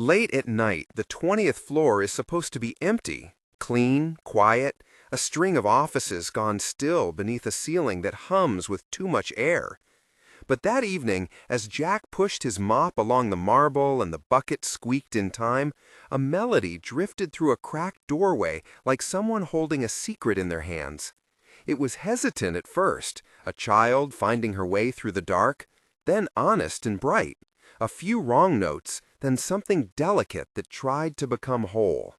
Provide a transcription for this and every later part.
Late at night, the 20th floor is supposed to be empty, clean, quiet, a string of offices gone still beneath a ceiling that hums with too much air. But that evening, as Jack pushed his mop along the marble and the bucket squeaked in time, a melody drifted through a cracked doorway like someone holding a secret in their hands. It was hesitant at first, a child finding her way through the dark, then honest and bright. A few wrong notes, then something delicate that tried to become whole.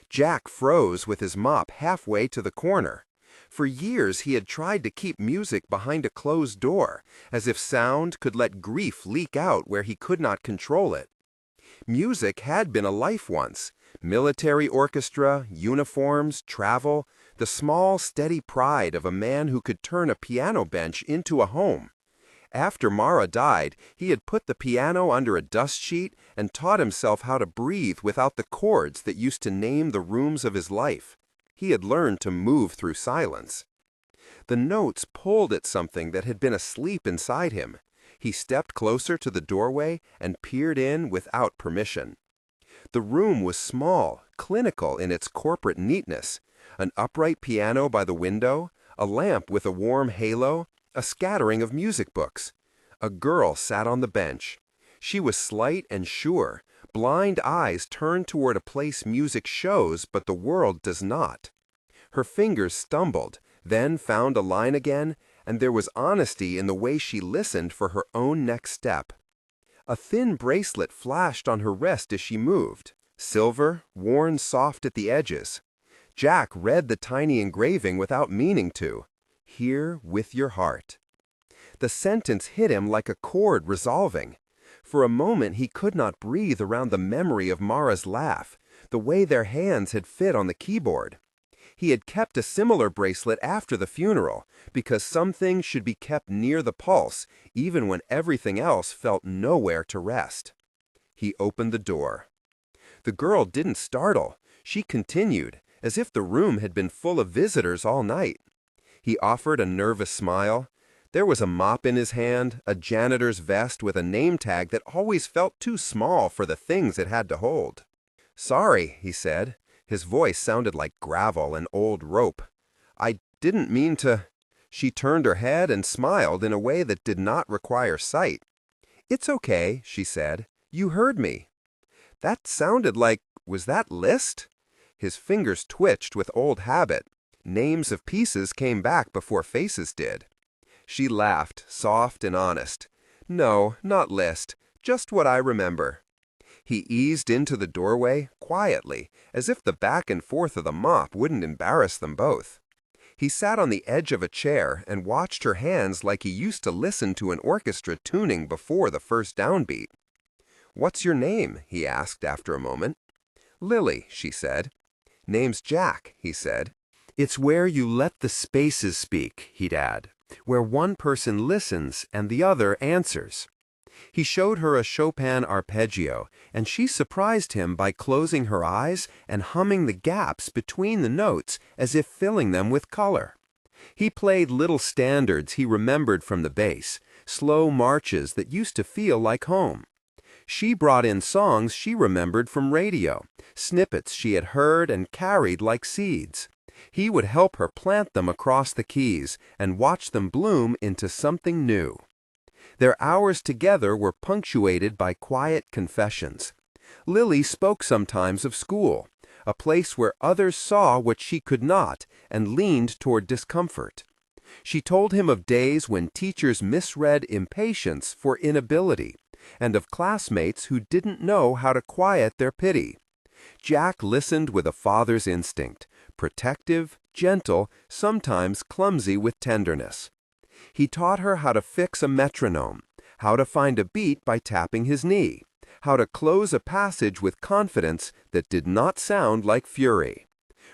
Jack froze with his mop halfway to the corner. For years he had tried to keep music behind a closed door, as if sound could let grief leak out where he could not control it. Music had been a life once. Military orchestra, uniforms, travel, the small, steady pride of a man who could turn a piano bench into a home. After Mara died, he had put the piano under a dust sheet and taught himself how to breathe without the chords that used to name the rooms of his life. He had learned to move through silence. The notes pulled at something that had been asleep inside him. He stepped closer to the doorway and peered in without permission. The room was small, clinical in its corporate neatness. An upright piano by the window, a lamp with a warm halo, a scattering of music books. A girl sat on the bench. She was slight and sure, blind eyes turned toward a place music shows but the world does not. Her fingers stumbled, then found a line again, and there was honesty in the way she listened for her own next step. A thin bracelet flashed on her wrist as she moved, silver, worn soft at the edges. Jack read the tiny engraving without meaning to. Here with your heart. The sentence hit him like a chord resolving. For a moment he could not breathe around the memory of Mara's laugh, the way their hands had fit on the keyboard. He had kept a similar bracelet after the funeral, because some things should be kept near the pulse, even when everything else felt nowhere to rest. He opened the door. The girl didn't startle. She continued, as if the room had been full of visitors all night. He offered a nervous smile. There was a mop in his hand, a janitor's vest with a name tag that always felt too small for the things it had to hold. "Sorry," he said. His voice sounded like gravel and old rope. "I didn't mean to—" She turned her head and smiled in a way that did not require sight. "It's okay," she said. "You heard me." "That sounded like— was that Liszt?" His fingers twitched with old habit. Names of pieces came back before faces did. She laughed, soft and honest. "No, not Liszt, just what I remember." He eased into the doorway, quietly, as if the back and forth of the mop wouldn't embarrass them both. He sat on the edge of a chair and watched her hands like he used to listen to an orchestra tuning before the first downbeat. "What's your name?" he asked after a moment. "Lily," she said. "Name's Jack," he said. "It's where you let the spaces speak," he'd add, "where one person listens and the other answers." He showed her a Chopin arpeggio, and she surprised him by closing her eyes and humming the gaps between the notes as if filling them with color. He played little standards he remembered from the bass, slow marches that used to feel like home. She brought in songs she remembered from radio, snippets she had heard and carried like seeds. He would help her plant them across the keys and watch them bloom into something new. Their hours together were punctuated by quiet confessions. Lily spoke sometimes of school, a place where others saw what she could not and leaned toward discomfort. She told him of days when teachers misread impatience for inability, and of classmates who didn't know how to quiet their pity. Jack listened with a father's instinct, protective, gentle, sometimes clumsy with tenderness. He taught her how to fix a metronome, how to find a beat by tapping his knee, how to close a passage with confidence that did not sound like fury.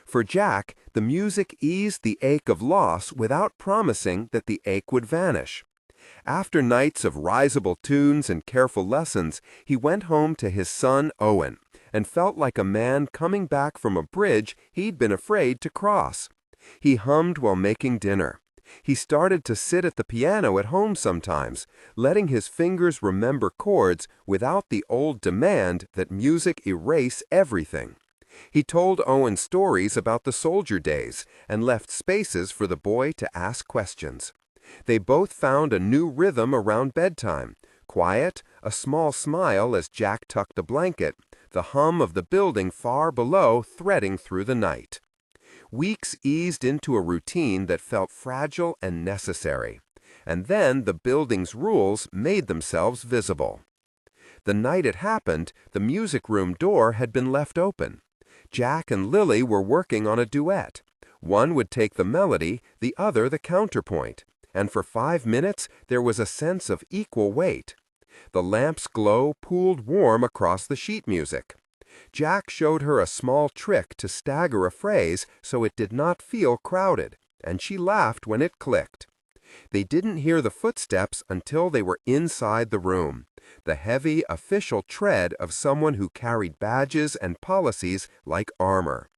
For Jack, the music eased the ache of loss without promising that the ache would vanish. After nights of risible tunes and careful lessons, he went home to his son Owen and felt like a man coming back from a bridge he'd been afraid to cross. He hummed while making dinner, He started to sit at the piano at home sometimes, letting his fingers remember chords without the old demand that music erase everything. He told Owen stories about the soldier days and left spaces for the boy to ask questions. They both found a new rhythm around bedtime: quiet, a small smile as Jack tucked a blanket, the hum of the building far below threading through the night. Weeks eased into a routine that felt fragile and necessary, and then the building's rules made themselves visible. The night it happened, the music room door had been left open. Jack and Lily were working on a duet. One would take the melody, the other the counterpoint, and for 5 minutes there was a sense of equal weight. The lamp's glow pooled warm across the sheet music. Jack showed her a small trick to stagger a phrase so it did not feel crowded, and she laughed when it clicked. They didn't hear the footsteps until they were inside the room, the heavy official tread of someone who carried badges and policies like armor.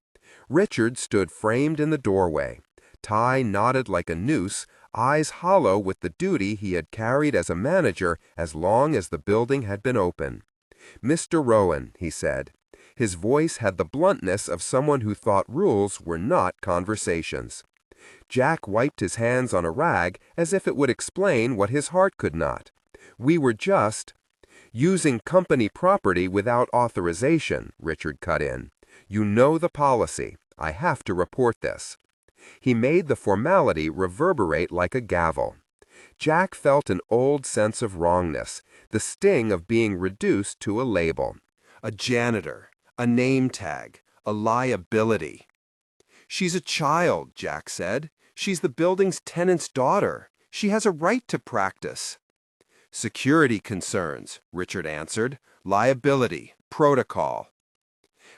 Richard stood framed in the doorway, tie knotted like a noose, eyes hollow with the duty he had carried as a manager as long as the building had been open. "Mr. Rowan," he said. His voice had the bluntness of someone who thought rules were not conversations. Jack wiped his hands on a rag as if it would explain what his heart could not. "We were just—" "Using company property without authorization," Richard cut in. "You know the policy. I have to report this." He made the formality reverberate like a gavel. Jack felt an old sense of wrongness, the sting of being reduced to a label. A janitor, a name tag, a liability. "She's a child," Jack said. "She's the building's tenant's daughter. She has a right to practice." "Security concerns," Richard answered. "Liability, protocol."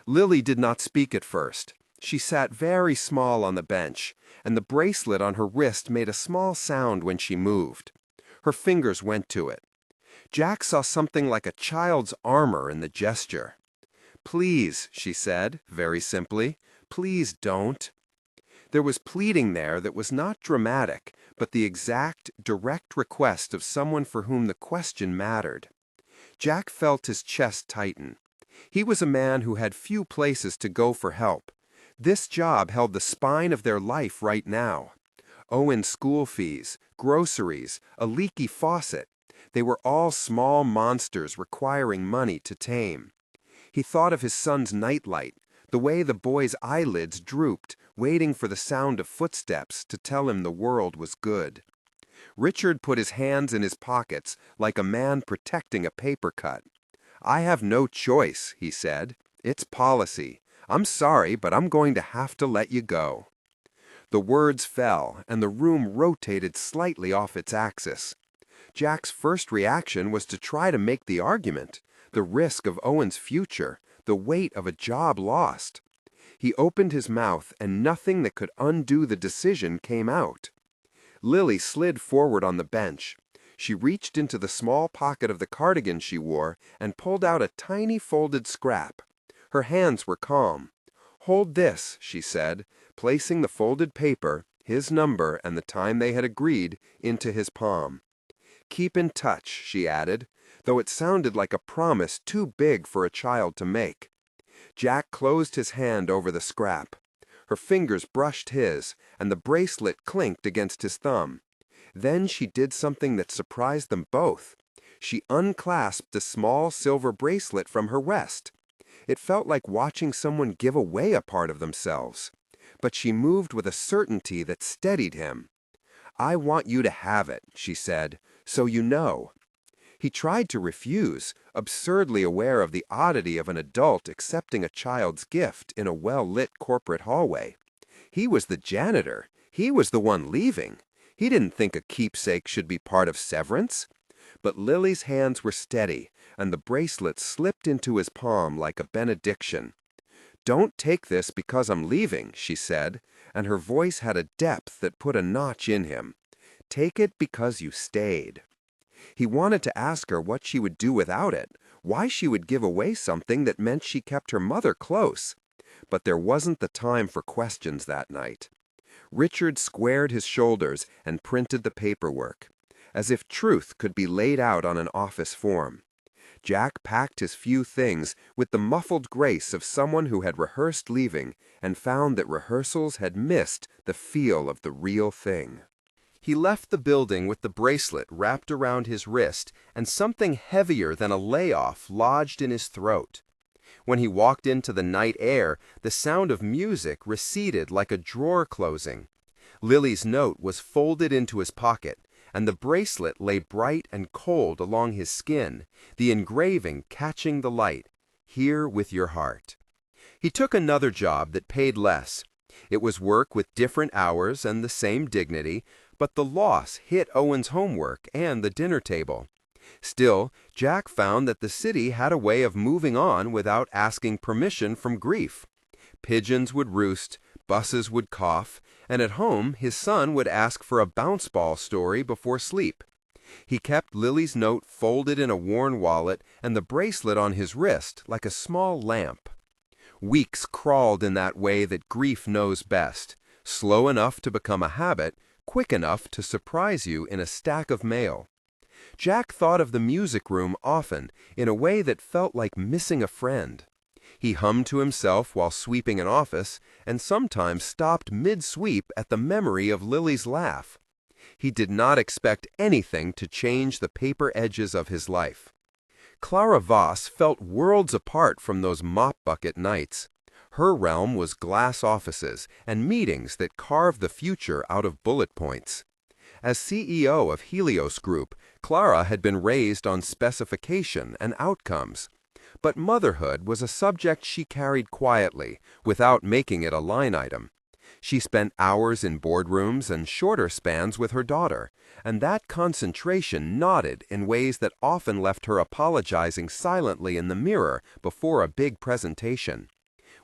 Lily did not speak at first. She sat very small on the bench, and the bracelet on her wrist made a small sound when she moved. Her fingers went to it. Jack saw something like a child's armor in the gesture. "Please," she said, very simply, "please don't." There was pleading there that was not dramatic, but the exact, direct request of someone for whom the question mattered. Jack felt his chest tighten. He was a man who had few places to go for help. This job held the spine of their life right now. Owen's school fees, groceries, a leaky faucet. They were all small monsters requiring money to tame. He thought of his son's nightlight, the way the boy's eyelids drooped, waiting for the sound of footsteps to tell him the world was good. Richard put his hands in his pockets like a man protecting a paper cut. "I have no choice," he said. "It's policy. I'm sorry, but I'm going to have to let you go." The words fell, and the room rotated slightly off its axis. Jack's first reaction was to try to make the argument, the risk of Owen's future, the weight of a job lost. He opened his mouth, and nothing that could undo the decision came out. Lily slid forward on the bench. She reached into the small pocket of the cardigan she wore and pulled out a tiny folded scrap. Her hands were calm. "Hold this," she said, placing the folded paper, his number and the time they had agreed, into his palm. "Keep in touch," she added, though it sounded like a promise too big for a child to make. Jack closed his hand over the scrap. Her fingers brushed his, and the bracelet clinked against his thumb. Then she did something that surprised them both. She unclasped a small silver bracelet from her wrist. It felt like watching someone give away a part of themselves. But she moved with a certainty that steadied him. "I want you to have it," she said, "so you know." He tried to refuse, absurdly aware of the oddity of an adult accepting a child's gift in a well-lit corporate hallway. He was the janitor. He was the one leaving. He didn't think a keepsake should be part of severance. But Lily's hands were steady, and the bracelet slipped into his palm like a benediction. "Don't take this because I'm leaving," she said, and her voice had a depth that put a notch in him. "Take it because you stayed." He wanted to ask her what she would do without it, why she would give away something that meant she kept her mother close. But there wasn't the time for questions that night. Richard squared his shoulders and printed the paperwork, as if truth could be laid out on an office form. Jack packed his few things with the muffled grace of someone who had rehearsed leaving and found that rehearsals had missed the feel of the real thing. He left the building with the bracelet wrapped around his wrist and something heavier than a layoff lodged in his throat. When he walked into the night air, the sound of music receded like a drawer closing. Lily's note was folded into his pocket, and the bracelet lay bright and cold along his skin, the engraving catching the light, "Here with your heart." He took another job that paid less. It was work with different hours and the same dignity, but the loss hit Owen's homework and the dinner table. Still, Jack found that the city had a way of moving on without asking permission from grief. Pigeons would roost, buses would cough, and at home his son would ask for a bounce ball story before sleep. He kept Lily's note folded in a worn wallet and the bracelet on his wrist like a small lamp. Weeks crawled in that way that grief knows best, slow enough to become a habit, quick enough to surprise you in a stack of mail. Jack thought of the music room often, in a way that felt like missing a friend. He hummed to himself while sweeping an office, and sometimes stopped mid-sweep at the memory of Lily's laugh. He did not expect anything to change the paper edges of his life. Clara Voss felt worlds apart from those mop-bucket nights. Her realm was glass offices and meetings that carved the future out of bullet points. As CEO of Helios Group, Clara had been raised on specification and outcomes. But motherhood was a subject she carried quietly, without making it a line item. She spent hours in boardrooms and shorter spans with her daughter, and that concentration nodded in ways that often left her apologizing silently in the mirror before a big presentation.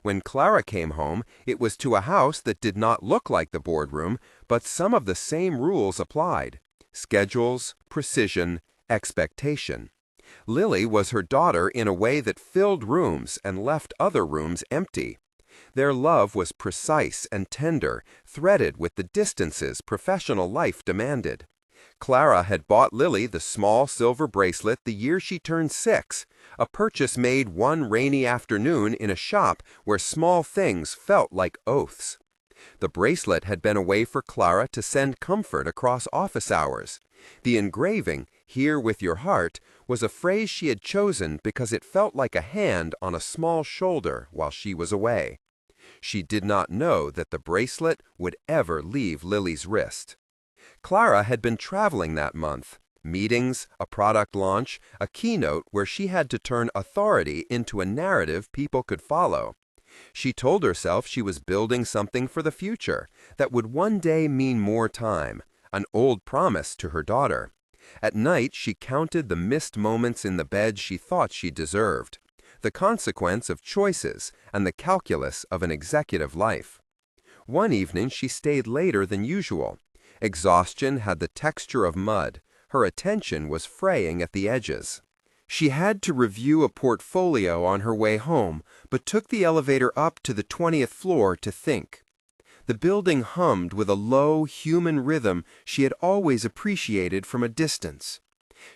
When Clara came home, it was to a house that did not look like the boardroom, but some of the same rules applied: schedules, precision, expectation. Lily was her daughter in a way that filled rooms and left other rooms empty. Their love was precise and tender, threaded with the distances professional life demanded. Clara had bought Lily the small silver bracelet the year she turned 6, a purchase made one rainy afternoon in a shop where small things felt like oaths. The bracelet had been a way for Clara to send comfort across office hours. The engraving, "Here with your heart," was a phrase she had chosen because it felt like a hand on a small shoulder while she was away. She did not know that the bracelet would ever leave Lily's wrist. Clara had been traveling that month. Meetings, a product launch, a keynote where she had to turn authority into a narrative people could follow. She told herself she was building something for the future that would one day mean more time, an old promise to her daughter. At night, she counted the missed moments in the bed she thought she deserved, the consequence of choices and the calculus of an executive life. One evening, she stayed later than usual. Exhaustion had the texture of mud. Her attention was fraying at the edges. She had to review a portfolio on her way home, but took the elevator up to the 20th floor to think. The building hummed with a low, human rhythm she had always appreciated from a distance.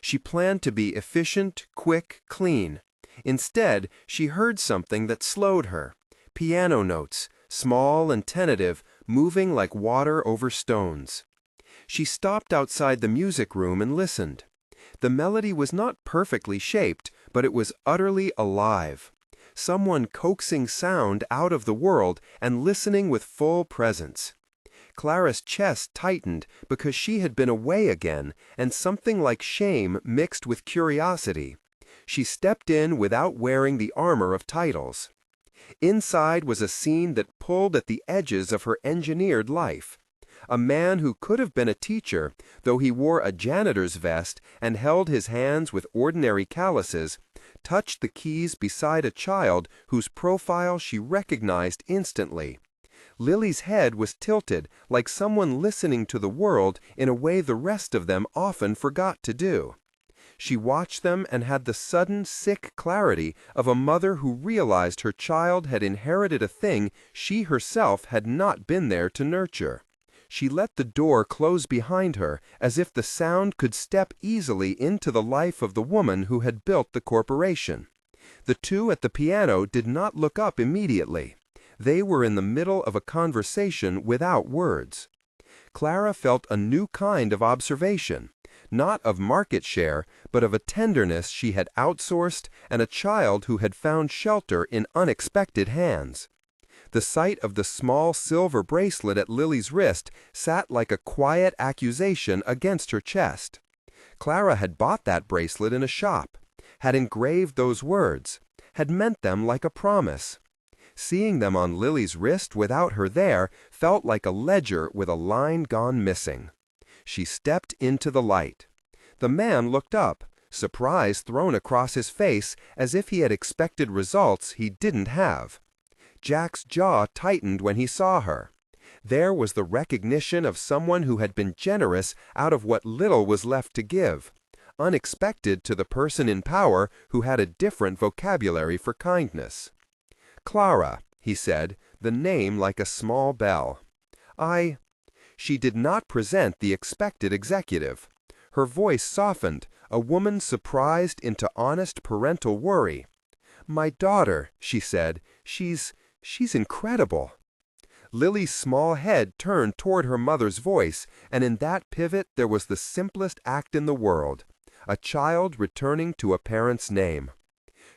She planned to be efficient, quick, clean. Instead, she heard something that slowed her. Piano notes, small and tentative, moving like water over stones. She stopped outside the music room and listened. The melody was not perfectly shaped, but it was utterly alive. Someone coaxing sound out of the world and listening with full presence. Clara's chest tightened because she had been away again, and something like shame mixed with curiosity. She stepped in without wearing the armor of titles. Inside was a scene that pulled at the edges of her engineered life. A man who could have been a teacher, though he wore a janitor's vest and held his hands with ordinary calluses, touched the keys beside a child whose profile she recognized instantly. Lily's head was tilted like someone listening to the world in a way the rest of them often forgot to do. She watched them and had the sudden, sick clarity of a mother who realized her child had inherited a thing she herself had not been there to nurture. She let the door close behind her as if the sound could step easily into the life of the woman who had built the corporation. The two at the piano did not look up immediately. They were in the middle of a conversation without words. Clara felt a new kind of observation, not of market share, but of a tenderness she had outsourced and a child who had found shelter in unexpected hands. The sight of the small silver bracelet at Lily's wrist sat like a quiet accusation against her chest. Clara had bought that bracelet in a shop, had engraved those words, had meant them like a promise. Seeing them on Lily's wrist without her there felt like a ledger with a line gone missing. She stepped into the light. The man looked up, surprise thrown across his face as if he had expected results he didn't have. Jack's jaw tightened when he saw her. There was the recognition of someone who had been generous out of what little was left to give, unexpected to the person in power who had a different vocabulary for kindness. "Clara," he said, the name like a small bell. She did not present the expected executive. Her voice softened, a woman surprised into honest parental worry. "My daughter," she said, she's incredible." Lily's small head turned toward her mother's voice, and in that pivot there was the simplest act in the world, a child returning to a parent's name.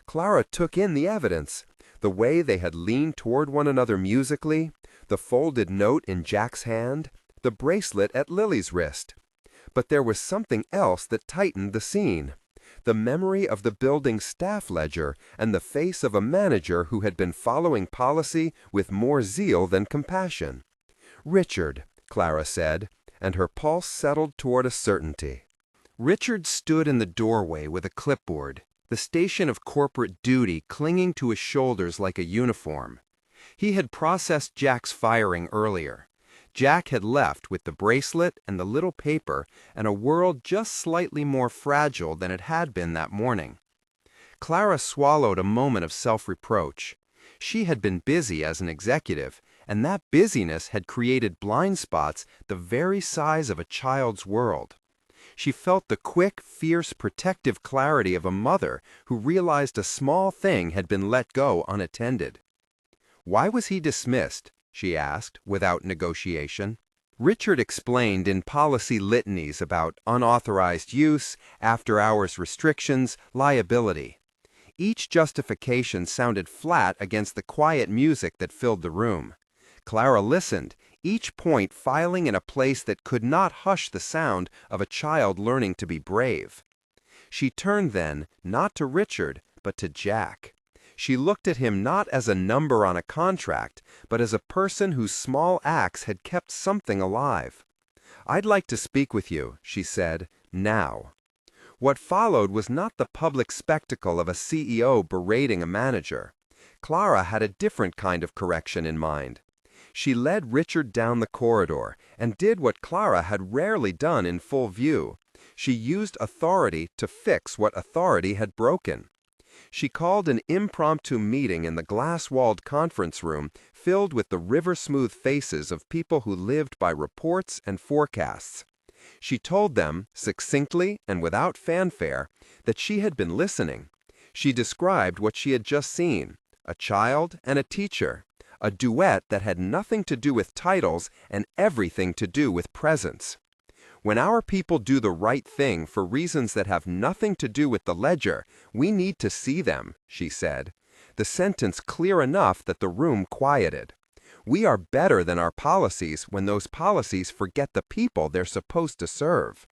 Clara took in the evidence, the way they had leaned toward one another musically, the folded note in Jack's hand, the bracelet at Lily's wrist. But there was something else that tightened the scene. The memory of the building's staff ledger and the face of a manager who had been following policy with more zeal than compassion. "Richard," Clara said, and her pulse settled toward a certainty. Richard stood in the doorway with a clipboard, the station of corporate duty clinging to his shoulders like a uniform. He had processed Jack's firing earlier. Jack had left with the bracelet and the little paper and a world just slightly more fragile than it had been that morning. Clara swallowed a moment of self-reproach. She had been busy as an executive, and that busyness had created blind spots the very size of a child's world. She felt the quick, fierce, protective clarity of a mother who realized a small thing had been let go unattended. "Why was he dismissed?" she asked, without negotiation. Richard explained in policy litanies about unauthorized use, after-hours restrictions, liability. Each justification sounded flat against the quiet music that filled the room. Clara listened, each point filing in a place that could not hush the sound of a child learning to be brave. She turned then, not to Richard, but to Jack. She looked at him not as a number on a contract, but as a person whose small acts had kept something alive. "I'd like to speak with you," she said, "now." What followed was not the public spectacle of a CEO berating a manager. Clara had a different kind of correction in mind. She led Richard down the corridor and did what Clara had rarely done in full view. She used authority to fix what authority had broken. She called an impromptu meeting in the glass-walled conference room filled with the river-smooth faces of people who lived by reports and forecasts. She told them, succinctly and without fanfare, that she had been listening. She described what she had just seen, a child and a teacher, a duet that had nothing to do with titles and everything to do with presence. "When our people do the right thing for reasons that have nothing to do with the ledger, we need to see them," she said, the sentence clear enough that the room quieted. "We are better than our policies when those policies forget the people they're supposed to serve."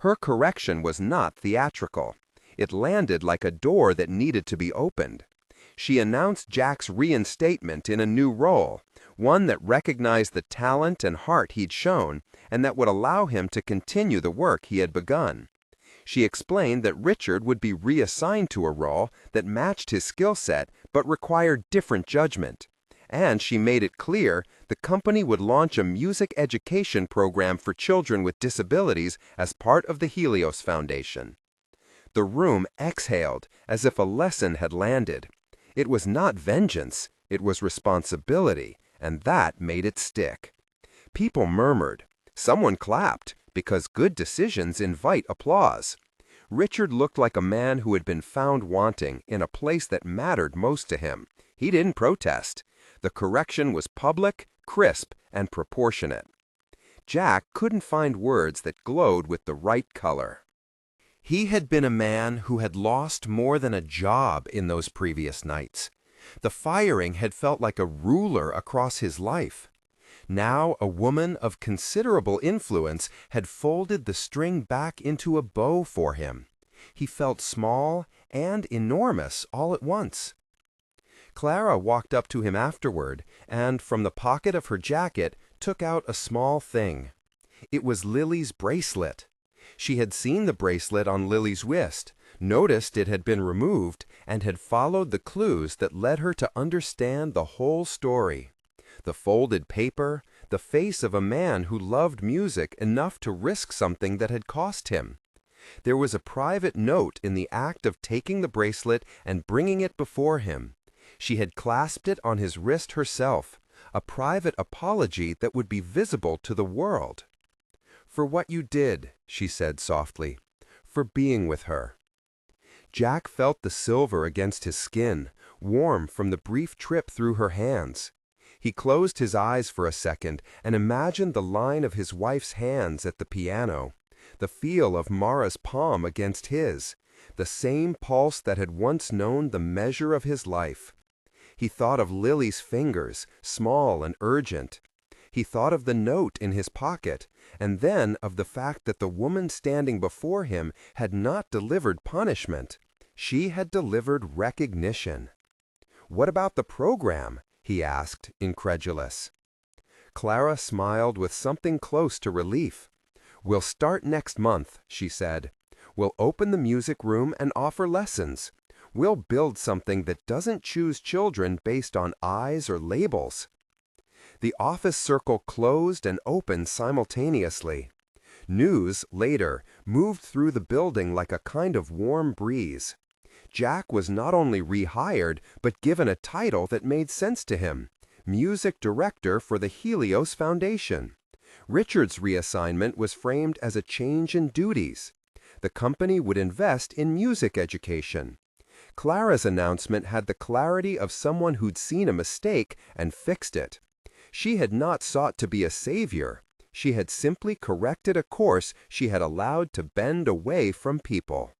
Her correction was not theatrical. It landed like a door that needed to be opened. She announced Jack's reinstatement in a new role, one that recognized the talent and heart he'd shown, and that would allow him to continue the work he had begun. She explained that Richard would be reassigned to a role that matched his skill set but required different judgment. And she made it clear the company would launch a music education program for children with disabilities as part of the Helios Foundation. The room exhaled as if a lesson had landed. It was not vengeance, it was responsibility, and that made it stick. People murmured. Someone clapped, because good decisions invite applause. Richard looked like a man who had been found wanting in a place that mattered most to him. He didn't protest. The correction was public, crisp, and proportionate. Jack couldn't find words that glowed with the right color. He had been a man who had lost more than a job in those previous nights. The firing had felt like a ruler across his life. Now a woman of considerable influence had folded the string back into a bow for him. He felt small and enormous all at once. Clara walked up to him afterward, and from the pocket of her jacket took out a small thing. It was Lily's bracelet. She had seen the bracelet on Lily's wrist, noticed it had been removed, and had followed the clues that led her to understand the whole story. The folded paper, the face of a man who loved music enough to risk something that had cost him. There was a private note in the act of taking the bracelet and bringing it before him. She had clasped it on his wrist herself, a private apology that would be visible to the world. "For what you did," she said softly, "for being with her." Jack felt the silver against his skin, warm from the brief trip through her hands. He closed his eyes for a second and imagined the line of his wife's hands at the piano, the feel of Mara's palm against his, the same pulse that had once known the measure of his life. He thought of Lily's fingers, small and urgent. He thought of the note in his pocket, and then of the fact that the woman standing before him had not delivered punishment. She had delivered recognition. "What about the program?" he asked, incredulous. Clara smiled with something close to relief. "We'll start next month," she said. "We'll open the music room and offer lessons. We'll build something that doesn't choose children based on eyes or labels." The office circle closed and opened simultaneously. News, later, moved through the building like a kind of warm breeze. Jack was not only rehired, but given a title that made sense to him: Music Director for the Helios Foundation. Richard's reassignment was framed as a change in duties. The company would invest in music education. Clara's announcement had the clarity of someone who'd seen a mistake and fixed it. She had not sought to be a savior. She had simply corrected a course she had allowed to bend away from people.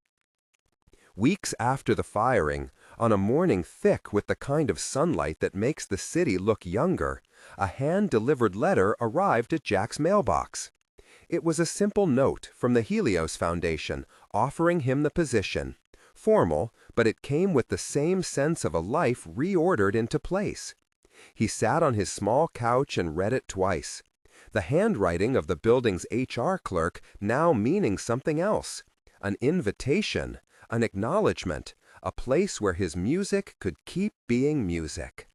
Weeks after the firing, on a morning thick with the kind of sunlight that makes the city look younger, a hand-delivered letter arrived at Jack's mailbox. It was a simple note from the Helios Foundation offering him the position. Formal, but it came with the same sense of a life reordered into place. He sat on his small couch and read it twice. The handwriting of the building's HR clerk now meaning something else. An invitation, an acknowledgement, a place where his music could keep being music.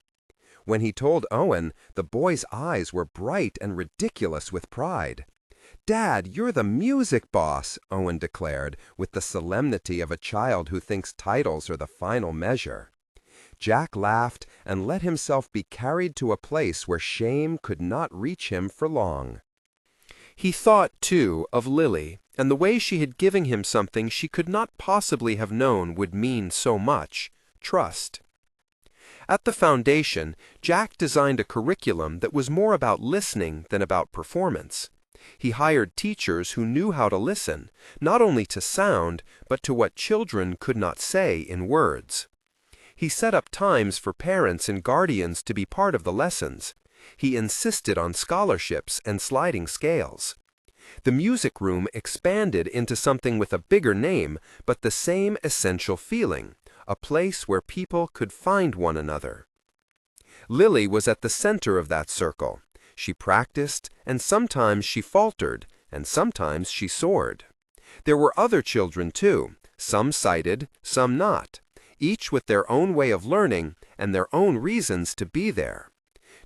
When he told Owen, the boy's eyes were bright and ridiculous with pride. "Dad, you're the music boss," Owen declared, with the solemnity of a child who thinks titles are the final measure. Jack laughed and let himself be carried to a place where shame could not reach him for long. He thought, too, of Lily, and the way she had given him something she could not possibly have known would mean so much: trust. At the foundation, Jack designed a curriculum that was more about listening than about performance. He hired teachers who knew how to listen, not only to sound, but to what children could not say in words. He set up times for parents and guardians to be part of the lessons. He insisted on scholarships and sliding scales. The music room expanded into something with a bigger name, but the same essential feeling: a place where people could find one another. Lily was at the center of that circle. She practiced, and sometimes she faltered, and sometimes she soared. There were other children, too, some sighted, some not, each with their own way of learning and their own reasons to be there.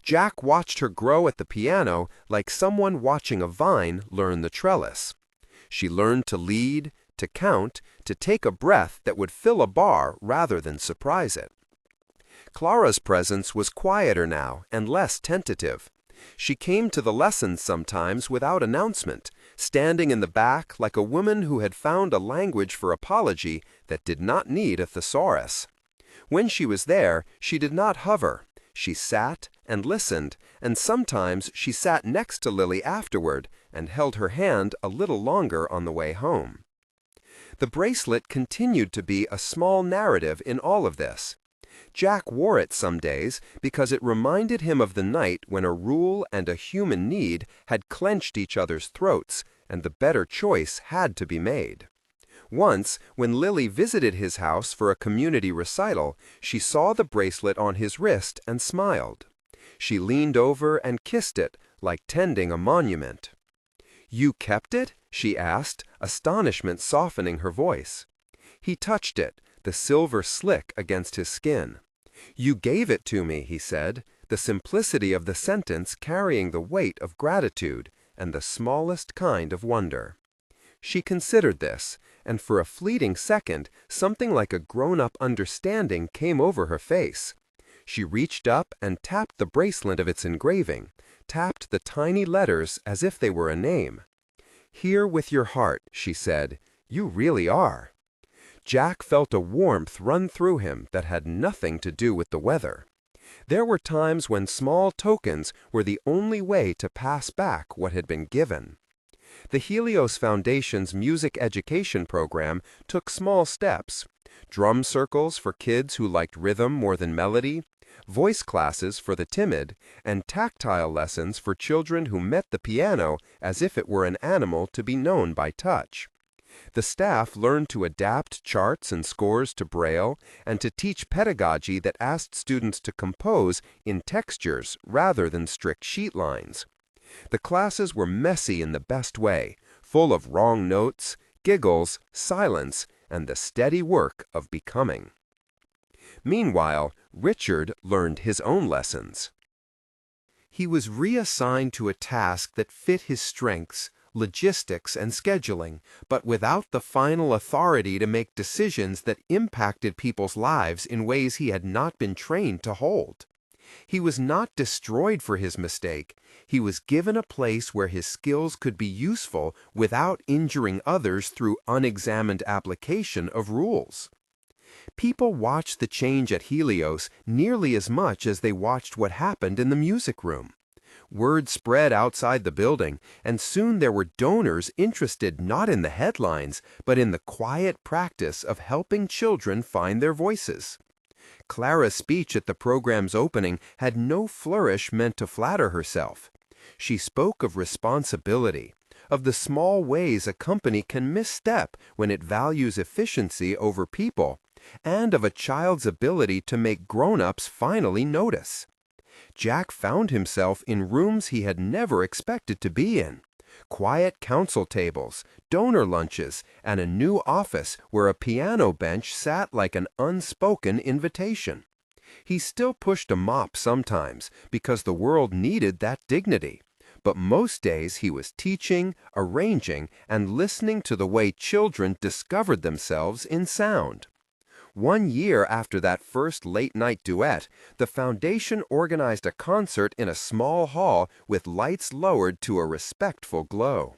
Jack watched her grow at the piano like someone watching a vine learn the trellis. She learned to lead, to count, to take a breath that would fill a bar rather than surprise it. Clara's presence was quieter now and less tentative. She came to the lessons sometimes without announcement, standing in the back like a woman who had found a language for apology that did not need a thesaurus. When she was there, she did not hover. She sat and listened, and sometimes she sat next to Lily afterward and held her hand a little longer on the way home. The bracelet continued to be a small narrative in all of this. Jack wore it some days because it reminded him of the night when a rule and a human need had clenched each other's throats, and the better choice had to be made. Once, when Lily visited his house for a community recital, she saw the bracelet on his wrist and smiled. She leaned over and kissed it, like tending a monument. "You kept it?" she asked, astonishment softening her voice. He touched it, the silver slick against his skin. "You gave it to me," he said, the simplicity of the sentence carrying the weight of gratitude and the smallest kind of wonder. She considered this, and for a fleeting second, something like a grown-up understanding came over her face. She reached up and tapped the bracelet of its engraving, tapped the tiny letters as if they were a name. "Here with your heart," she said, "you really are." Jack felt a warmth run through him that had nothing to do with the weather. There were times when small tokens were the only way to pass back what had been given. The Helios Foundation's music education program took small steps: drum circles for kids who liked rhythm more than melody, voice classes for the timid, and tactile lessons for children who met the piano as if it were an animal to be known by touch. The staff learned to adapt charts and scores to Braille and to teach pedagogy that asked students to compose in textures rather than strict sheet lines. The classes were messy in the best way, full of wrong notes, giggles, silence, and the steady work of becoming. Meanwhile, Richard learned his own lessons. He was reassigned to a task that fit his strengths, logistics, and scheduling, but without the final authority to make decisions that impacted people's lives in ways he had not been trained to hold. He was not destroyed for his mistake. He was given a place where his skills could be useful without injuring others through unexamined application of rules. People watched the change at Helios nearly as much as they watched what happened in the music room. Word spread outside the building, and soon there were donors interested not in the headlines, but in the quiet practice of helping children find their voices. Clara's speech at the program's opening had no flourish meant to flatter herself. She spoke of responsibility, of the small ways a company can misstep when it values efficiency over people, and of a child's ability to make grown-ups finally notice. Jack found himself in rooms he had never expected to be in. Quiet council tables, donor lunches, and a new office where a piano bench sat like an unspoken invitation. He still pushed a mop sometimes because the world needed that dignity, but most days he was teaching, arranging, and listening to the way children discovered themselves in sound. 1 year after that first late-night duet, the foundation organized a concert in a small hall with lights lowered to a respectful glow.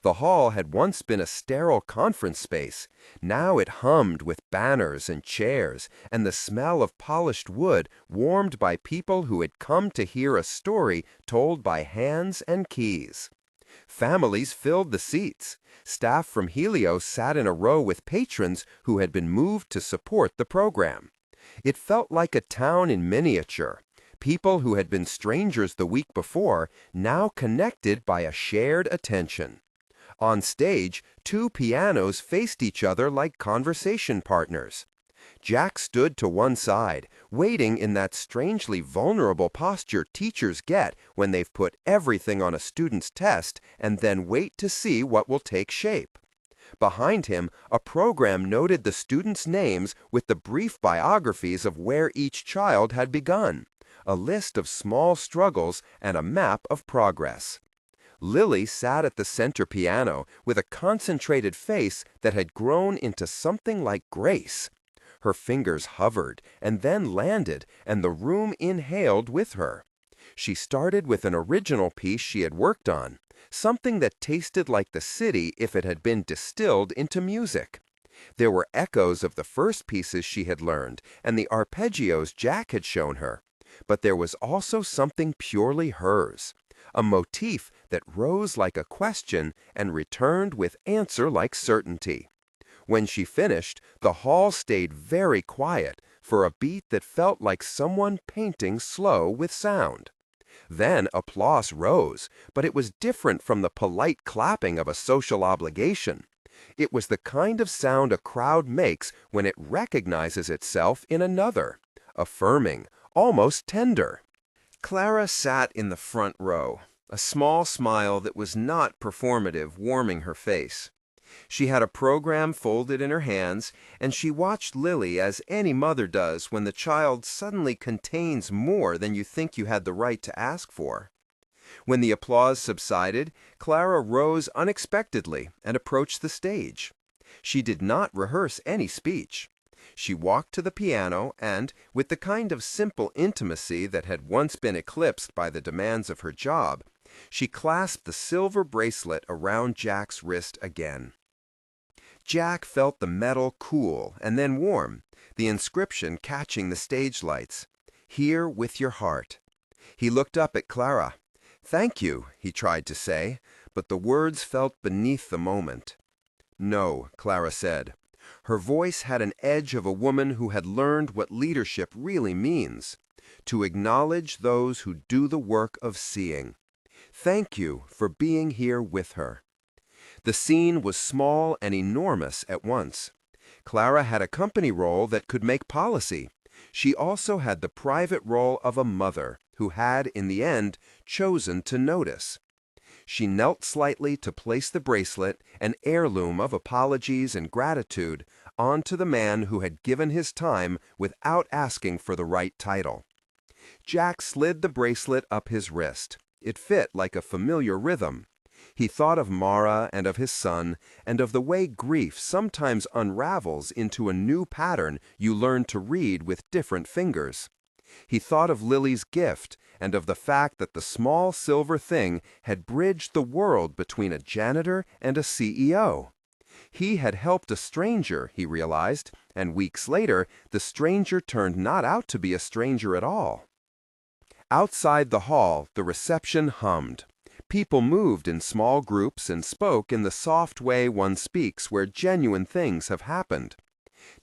The hall had once been a sterile conference space. Now it hummed with banners and chairs, and the smell of polished wood warmed by people who had come to hear a story told by hands and keys. Families filled the seats. Staff from Helios sat in a row with patrons who had been moved to support the program. It felt like a town in miniature. People who had been strangers the week before now connected by a shared attention. On stage, 2 pianos faced each other like conversation partners. Jack stood to one side, waiting in that strangely vulnerable posture teachers get when they've put everything on a student's test and then wait to see what will take shape. Behind him, a program noted the students' names with the brief biographies of where each child had begun, a list of small struggles, and a map of progress. Lily sat at the center piano with a concentrated face that had grown into something like grace. Her fingers hovered and then landed, and the room inhaled with her. She started with an original piece she had worked on, something that tasted like the city if it had been distilled into music. There were echoes of the first pieces she had learned and the arpeggios Jack had shown her, but there was also something purely hers, a motif that rose like a question and returned with answer like certainty. When she finished, the hall stayed very quiet for a beat that felt like someone painting slow with sound. Then applause rose, but it was different from the polite clapping of a social obligation. It was the kind of sound a crowd makes when it recognizes itself in another, affirming, almost tender. Clara sat in the front row, a small smile that was not performative warming her face. She had a program folded in her hands, and she watched Lily as any mother does when the child suddenly contains more than you think you had the right to ask for. When the applause subsided, Clara rose unexpectedly and approached the stage. She did not rehearse any speech. She walked to the piano and, with the kind of simple intimacy that had once been eclipsed by the demands of her job, she clasped the silver bracelet around Jack's wrist again. Jack felt the metal cool and then warm, the inscription catching the stage lights. "Here with your heart." He looked up at Clara. "Thank you," he tried to say, but the words felt beneath the moment. "No," Clara said. Her voice had an edge of a woman who had learned what leadership really means, to acknowledge those who do the work of seeing. "Thank you for being here with her." The scene was small and enormous at once. Clara had a company role that could make policy. She also had the private role of a mother who had, in the end, chosen to notice. She knelt slightly to place the bracelet, an heirloom of apologies and gratitude, onto the man who had given his time without asking for the right title. Jack slid the bracelet up his wrist. It fit like a familiar rhythm. He thought of Mara and of his son, and of the way grief sometimes unravels into a new pattern you learn to read with different fingers. He thought of Lily's gift and of the fact that the small silver thing had bridged the world between a janitor and a CEO. He had helped a stranger, he realized, and weeks later, the stranger turned not out to be a stranger at all. Outside the hall, the reception hummed. People moved in small groups and spoke in the soft way one speaks where genuine things have happened.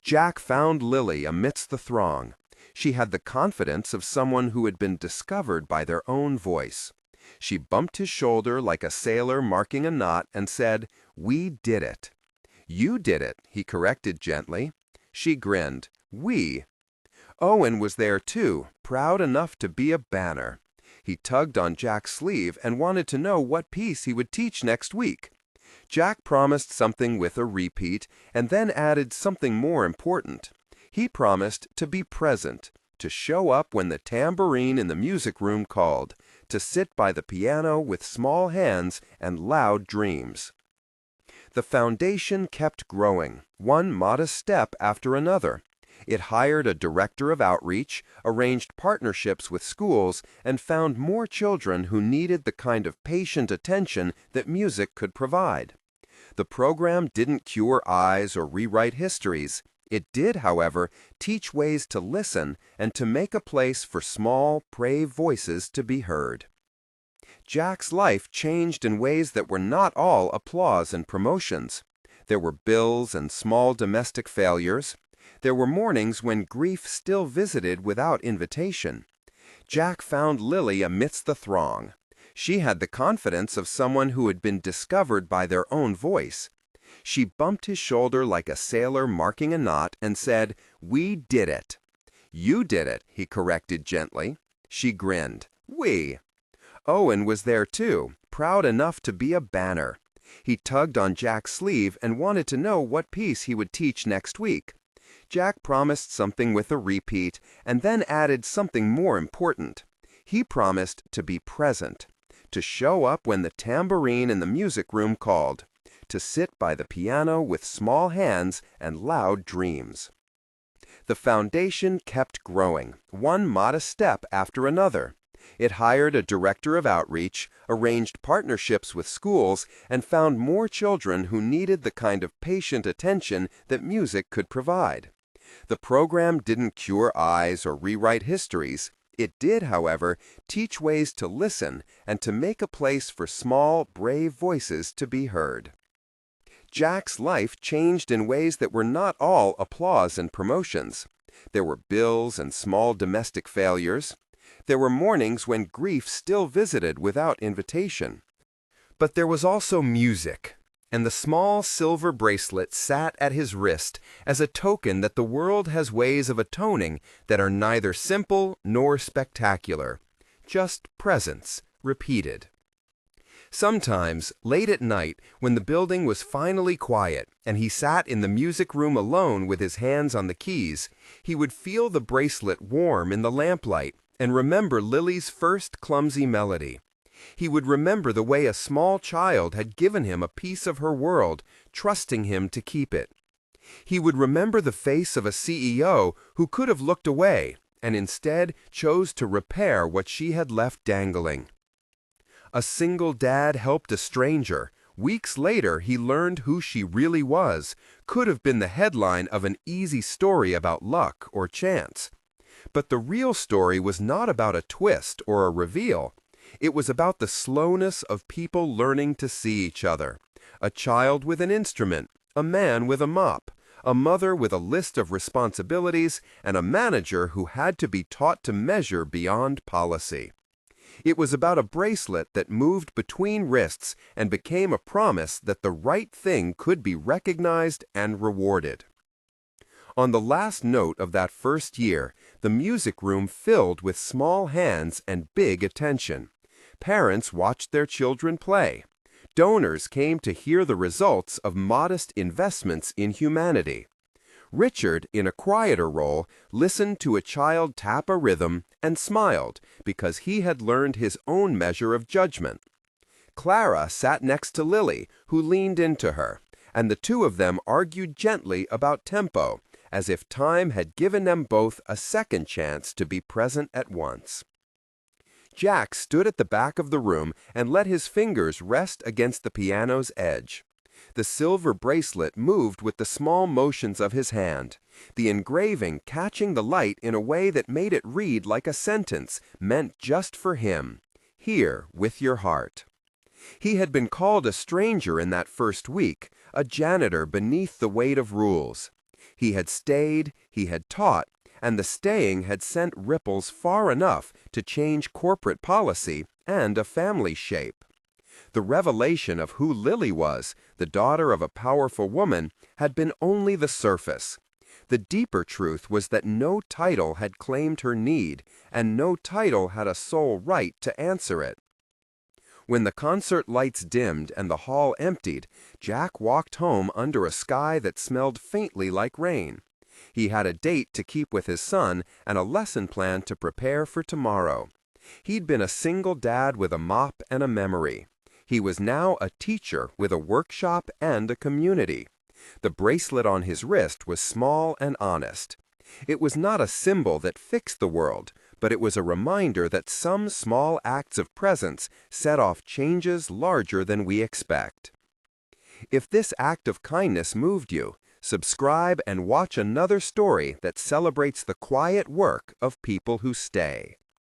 Jack found Lily amidst the throng. She had the confidence of someone who had been discovered by their own voice. She bumped his shoulder like a sailor marking a knot and said, "We did it." "You did it," he corrected gently. She grinned. "We." Owen was there too, proud enough to be a banner. He tugged on Jack's sleeve and wanted to know what piece he would teach next week. Jack promised something with a repeat and then added something more important. He promised to be present, to show up when the tambourine in the music room called, to sit by the piano with small hands and loud dreams. The foundation kept growing, one modest step after another. It hired a director of outreach, arranged partnerships with schools, and found more children who needed the kind of patient attention that music could provide. The program didn't cure eyes or rewrite histories. It did, however, teach ways to listen and to make a place for small, brave voices to be heard. Jack's life changed in ways that were not all applause and promotions. There were bills and small domestic failures. There were mornings when grief still visited without invitation. Jack found Lily amidst the throng. She had the confidence of someone who had been discovered by their own voice. She bumped his shoulder like a sailor marking a knot and said, "We did it." "You did it," he corrected gently. She grinned. "We." Owen was there too, proud enough to be a banner. He tugged on Jack's sleeve and wanted to know what piece he would teach next week. Jack promised something with a repeat and then added something more important. He promised to be present, to show up when the tambourine in the music room called, to sit by the piano with small hands and loud dreams. The foundation kept growing, one modest step after another. It hired a director of outreach, arranged partnerships with schools, and found more children who needed the kind of patient attention that music could provide. The program didn't cure eyes or rewrite histories. It did, however, teach ways to listen and to make a place for small, brave voices to be heard. Jack's life changed in ways that were not all applause and promotions. There were bills and small domestic failures. There were mornings when grief still visited without invitation. But there was also music, and the small silver bracelet sat at his wrist as a token that the world has ways of atoning that are neither simple nor spectacular, just presence, repeated. Sometimes, late at night, when the building was finally quiet and he sat in the music room alone with his hands on the keys, he would feel the bracelet warm in the lamplight and remember Lily's first clumsy melody. He would remember the way a small child had given him a piece of her world, trusting him to keep it. He would remember the face of a CEO who could have looked away and instead chose to repair what she had left dangling. A single dad helped a stranger. Weeks later, he learned who she really was, could have been the headline of an easy story about luck or chance. But the real story was not about a twist or a reveal. It was about the slowness of people learning to see each other. A child with an instrument, a man with a mop, a mother with a list of responsibilities, and a manager who had to be taught to measure beyond policy. It was about a bracelet that moved between wrists and became a promise that the right thing could be recognized and rewarded. On the last note of that first year, the music room filled with small hands and big attention. Parents watched their children play. Donors came to hear the results of modest investments in humanity. Richard, in a quieter role, listened to a child tap a rhythm and smiled because he had learned his own measure of judgment. Clara sat next to Lily, who leaned into her, and the two of them argued gently about tempo, as if time had given them both a second chance to be present at once. Jack stood at the back of the room and let his fingers rest against the piano's edge. The silver bracelet moved with the small motions of his hand, the engraving catching the light in a way that made it read like a sentence meant just for him, "Here with your heart." He had been called a stranger in that first week, a janitor beneath the weight of rules. He had stayed, he had taught, and the staying had sent ripples far enough to change corporate policy and a family shape. The revelation of who Lily was, the daughter of a powerful woman, had been only the surface. The deeper truth was that no title had claimed her need, and no title had a sole right to answer it. When the concert lights dimmed and the hall emptied, Jack walked home under a sky that smelled faintly like rain. He had a date to keep with his son and a lesson plan to prepare for tomorrow. He'd been a single dad with a mop and a memory. He was now a teacher with a workshop and a community. The bracelet on his wrist was small and honest. It was not a symbol that fixed the world, but it was a reminder that some small acts of presence set off changes larger than we expect. If this act of kindness moved you, subscribe and watch another story that celebrates the quiet work of people who stay.